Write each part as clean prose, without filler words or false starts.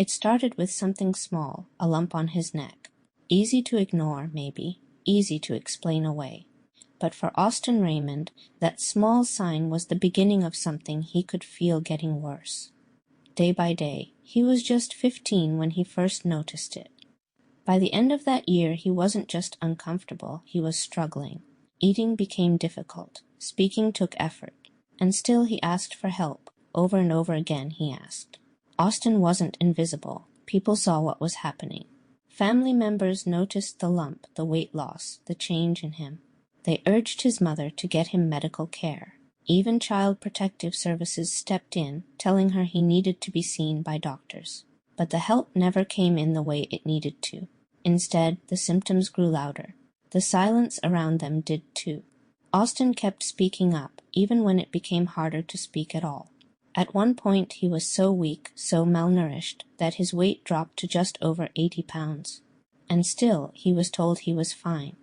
It started with something small, a lump on his neck. Easy to ignore, maybe, easy to explain away. But for Austin Raymond, that small sign was the beginning of something he could feel getting worse. Day by day, he was just 15 when he first noticed it. By the end of that year, he wasn't just uncomfortable, he was struggling. Eating became difficult, speaking took effort, and still he asked for help. Over and over again he asked. Austin wasn't invisible. People saw what was happening. Family members noticed the lump, the weight loss, the change in him. They urged his mother to get him medical care. Even Child Protective Services stepped in, telling her he needed to be seen by doctors. But the help never came in the way it needed to. Instead, the symptoms grew louder. The silence around them did too. Austin kept speaking up, even when it became harder to speak at all. At one point, he was so weak, so malnourished, that his weight dropped to just over 80 pounds. And still, he was told he was fine.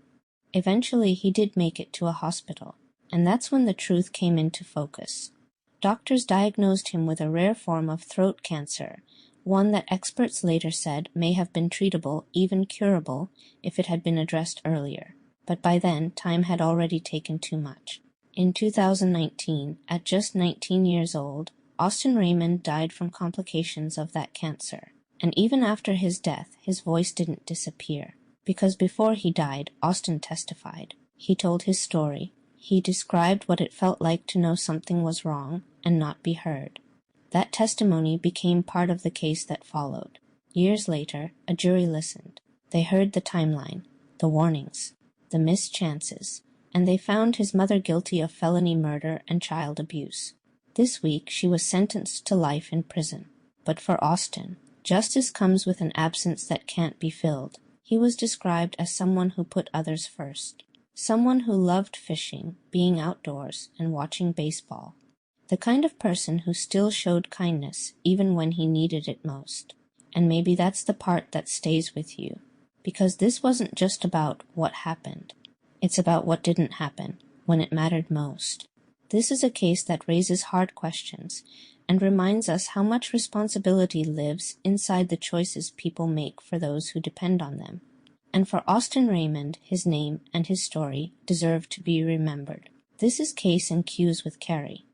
Eventually, he did make it to a hospital, and that's when the truth came into focus. Doctors diagnosed him with a rare form of throat cancer, one that experts later said may have been treatable, even curable, if it had been addressed earlier. But by then, time had already taken too much. In 2019, at just 19 years old, Austin Raymond died from complications of that cancer. And even after his death, his voice didn't disappear. Because before he died, Austin testified. He told his story. He described what it felt like to know something was wrong and not be heard. That testimony became part of the case that followed. Years later, a jury listened. They heard the timeline, the warnings, the missed chances, and they found his mother guilty of felony murder and child abuse. This week, she was sentenced to life in prison. But for Austin, justice comes with an absence that can't be filled. He was described as someone who put others first. Someone who loved fishing, being outdoors, and watching baseball. The kind of person who still showed kindness even when he needed it most. And maybe that's the part that stays with you. Because this wasn't just about what happened. It's about what didn't happen, when it mattered most. This is a case that raises hard questions and reminds us how much responsibility lives inside the choices people make for those who depend on them. And for Austin Raymond, his name and his story deserve to be remembered. This is Case and Cues with Carrie.